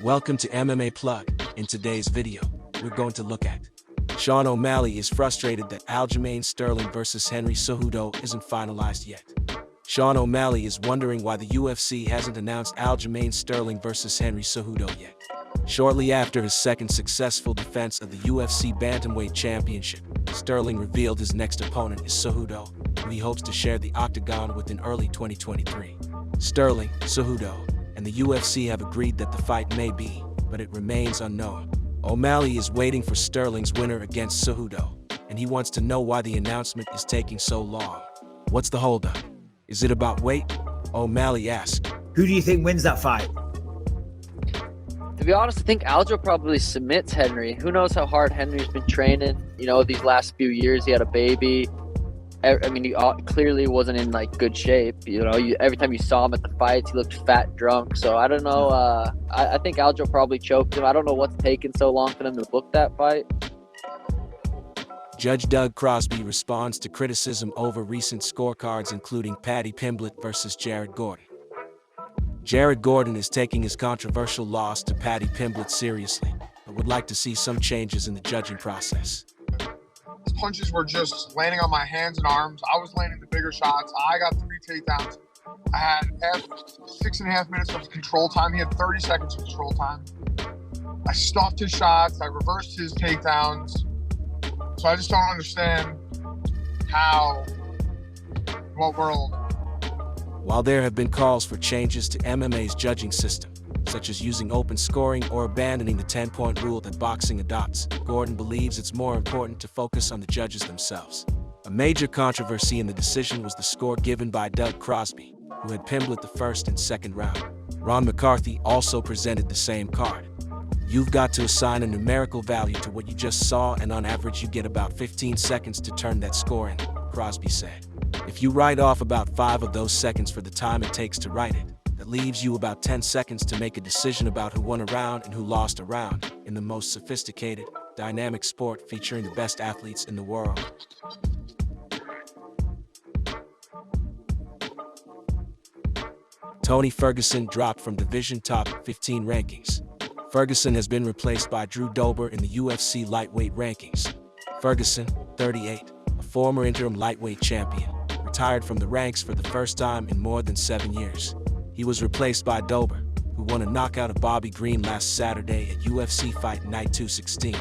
Welcome to MMA Plug. In today's video, we're going to look at Sean O'Malley is frustrated that Aljamain Sterling versus Henry Ce-who-doe isn't finalized yet. Sean O'Malley is wondering why the UFC hasn't announced Aljamain Sterling versus Henry Ce-who-doe yet. Shortly after his second successful defense of the UFC Bantamweight Championship, Sterling revealed his next opponent is Ce-who-doe, who he hopes to share the Octagon with in early 2023. Sterling, Ce-who-doe, and the UFC have agreed that the fight may be, but it remains unknown. O'Malley is waiting for Sterling's winner against Ce-who-doe, and he wants to know why the announcement is taking so long. What's the holdup? Is it about weight? O'Malley asked. Who do you think wins that fight? To be honest, I think Aljo probably submits Henry. Who knows how hard Henry's been training, these last few years. He had a baby. I mean, he clearly wasn't in, good shape. Every time you saw him at the fights, he looked fat, drunk. So, I don't know. I think Aljo probably choked him. I don't know what's taking so long for them to book that fight. Judge Doug Crosby responds to criticism over recent scorecards, including Paddy Pimblett versus Jared Gordon. Jared Gordon is taking his controversial loss to Paddy Pimblett seriously, but would like to see some changes in the judging process. His punches were just landing on my hands and arms. I was landing the bigger shots. I got 3 takedowns. I had 6.5 minutes of control time. He had 30 seconds of control time. I stopped his shots. I reversed his takedowns. So I just don't understand what world. While there have been calls for changes to MMA's judging system, such as using open scoring or abandoning the 10-point rule that boxing adopts, Gordon believes it's more important to focus on the judges themselves. A major controversy in the decision was the score given by Doug Crosby, who had Pimblett the first and second round. Ron McCarthy also presented the same card. You've got to assign a numerical value to what you just saw, and on average you get about 15 seconds to turn that score in, Crosby said. If you write off about 5 of those seconds for the time it takes to write it, that leaves you about 10 seconds to make a decision about who won a round and who lost a round in the most sophisticated, dynamic sport featuring the best athletes in the world. Tony Ferguson dropped from division top 15 rankings. Ferguson has been replaced by Drew Dober in the UFC lightweight rankings. Ferguson, 38, a former interim lightweight champion, retired from the ranks for the first time in more than 7 years. He was replaced by Dober, who won a knockout of Bobby Green last Saturday at UFC Fight Night 216.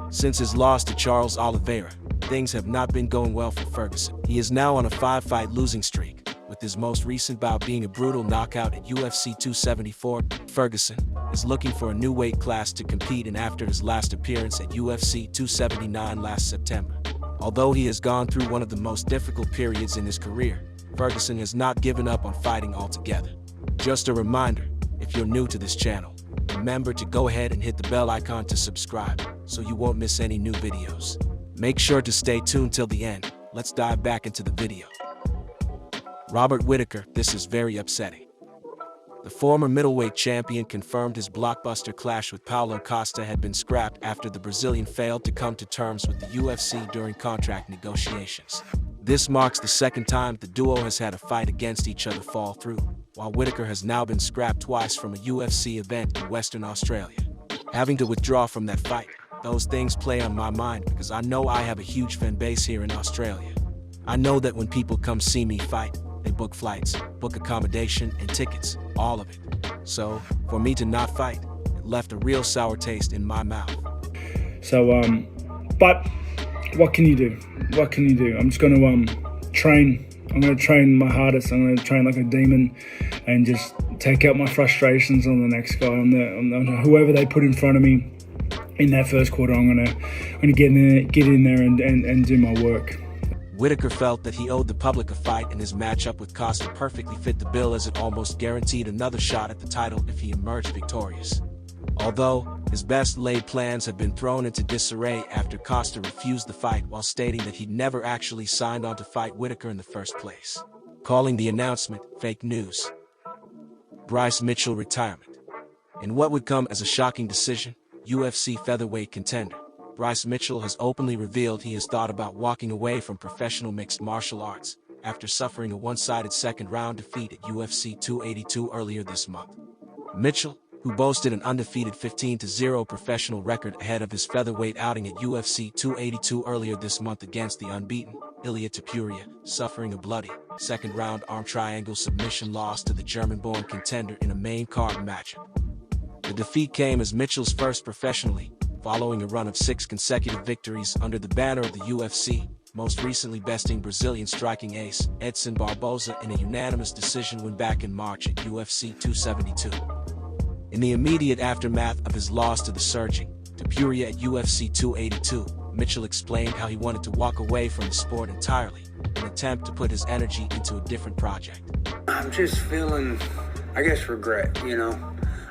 Since his loss to Charles Oliveira, things have not been going well for Ferguson. He is now on a 5-fight losing streak, with his most recent bout being a brutal knockout at UFC 274. Ferguson is looking for a new weight class to compete in after his last appearance at UFC 279 last September. Although he has gone through one of the most difficult periods in his career, Ferguson has not given up on fighting altogether. Just a reminder, if you're new to this channel, remember to go ahead and hit the bell icon to subscribe so you won't miss any new videos. Make sure to stay tuned till the end. Let's dive back into the video. Robert Whittaker, this is very upsetting. The former middleweight champion confirmed his blockbuster clash with Paulo Costa had been scrapped after the Brazilian failed to come to terms with the UFC during contract negotiations. This marks the second time the duo has had a fight against each other fall through, while Whittaker has now been scrapped twice from a UFC event in Western Australia. Having to withdraw from that fight, those things play on my mind because I know I have a huge fan base here in Australia. I know that when people come see me fight, they book flights, book accommodation, and tickets, all of it. So, for me to not fight, it left a real sour taste in my mouth. So, but what can you do? What can you do? I'm just going to train. I'm going to train my hardest. I'm going to train like a demon and just take out my frustrations on the next guy, on whoever they put in front of me in that first quarter. I'm going to get in there and do my work. Whittaker felt that he owed the public a fight, and his matchup with Costa perfectly fit the bill as it almost guaranteed another shot at the title if he emerged victorious. Although, his best laid plans have been thrown into disarray after Costa refused the fight while stating that he'd never actually signed on to fight Whittaker in the first place, calling the announcement fake news. Bryce Mitchell retirement. In what would come as a shocking decision, UFC featherweight contender Bryce Mitchell has openly revealed he has thought about walking away from professional mixed martial arts after suffering a one-sided second-round defeat at UFC 282 earlier this month. Mitchell, who boasted an undefeated 15-0 professional record ahead of his featherweight outing at UFC 282 earlier this month against the unbeaten Ilia Topuria, suffering a bloody second-round arm triangle submission loss to the German-born contender in a main card matchup. The defeat came as Mitchell's first professionally, following a run of 6 consecutive victories under the banner of the UFC, most recently besting Brazilian striking ace Edson Barboza in a unanimous decision win back in March at UFC 272. In the immediate aftermath of his loss to the surging Topuria at UFC 282, Mitchell explained how he wanted to walk away from the sport entirely, an attempt to put his energy into a different project. I'm just feeling, I guess, regret, you know.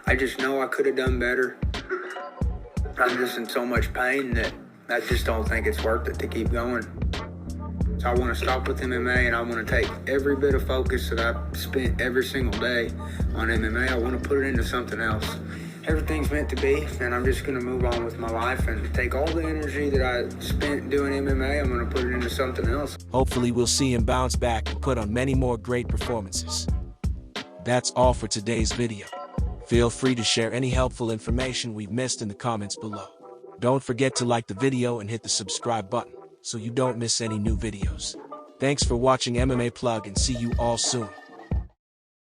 I just know I could have done better. I'm just in so much pain that I just don't think it's worth it to keep going. So I want to stop with MMA, and I want to take every bit of focus that I've spent every single day on MMA. I want to put it into something else. Everything's meant to be, and I'm just going to move on with my life and take all the energy that I spent doing MMA, I'm going to put it into something else. Hopefully we'll see him bounce back and put on many more great performances. That's all for today's video. Feel free to share any helpful information we've missed in the comments below. Don't forget to like the video and hit the subscribe button so you don't miss any new videos. Thanks for watching MMA Plug, and see you all soon.